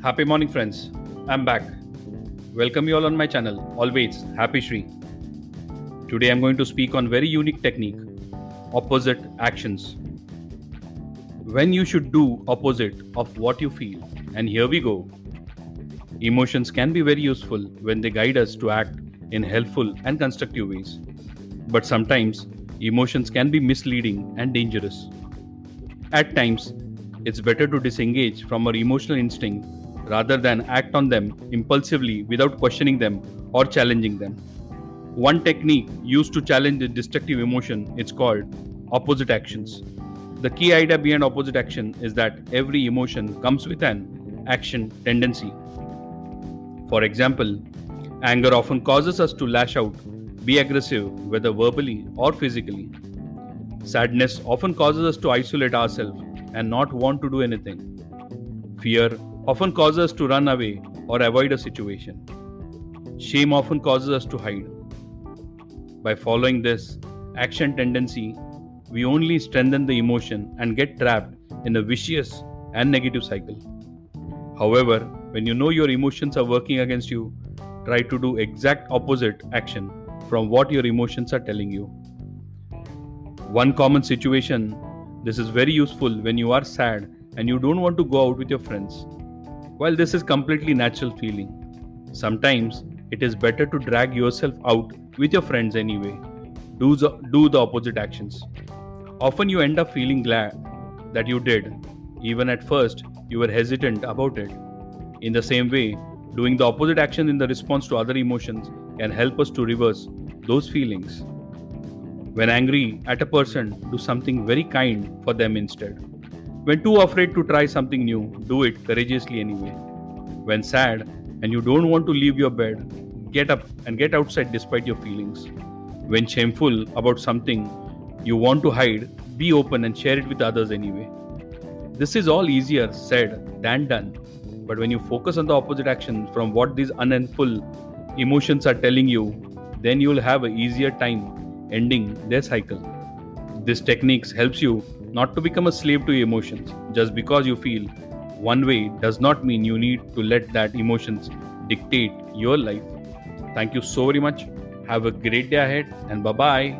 Happy morning, friends. I'm back. Welcome you all on my channel. Always happy Shri. Today I'm going to speak on very unique technique, opposite actions. When you should do opposite of what you feel. And here we go. Emotions can be very useful when they guide us to act in helpful and constructive ways. But sometimes emotions can be misleading and dangerous. At times, it's better to disengage from our emotional instinct rather than act on them impulsively without questioning them or challenging them. One technique used to challenge the destructive emotion is called opposite actions. The key idea behind opposite action is that every emotion comes with an action tendency. For example, anger often causes us to lash out, be aggressive, whether verbally or physically. Sadness often causes us to isolate ourselves and not want to do anything. Fear often causes us to run away or avoid a situation. Shame often causes us to hide. By following this action tendency, we only strengthen the emotion and get trapped in a vicious and negative cycle. However, when you know your emotions are working against you, try to do exact opposite action from what your emotions are telling you. One common situation, this is very useful when you are sad and you don't want to go out with your friends. While this is completely natural feeling, sometimes it is better to drag yourself out with your friends anyway. Do the opposite actions. Often you end up feeling glad that you did. Even at first, you were hesitant about it. In the same way, doing the opposite action in the response to other emotions can help us to reverse those feelings. When angry at a person, do something very kind for them instead. When too afraid to try something new, do it courageously anyway. When sad and you don't want to leave your bed, get up and get outside despite your feelings. When shameful about something you want to hide, be open and share it with others anyway. This is all easier said than done. But when you focus on the opposite action from what these unhelpful emotions are telling you, then you will have an easier time ending their cycle. This technique helps you not to become a slave to your emotions. Just because you feel one way does not mean you need to let that emotions dictate your life. Thank you so very much. Have a great day ahead and bye-bye.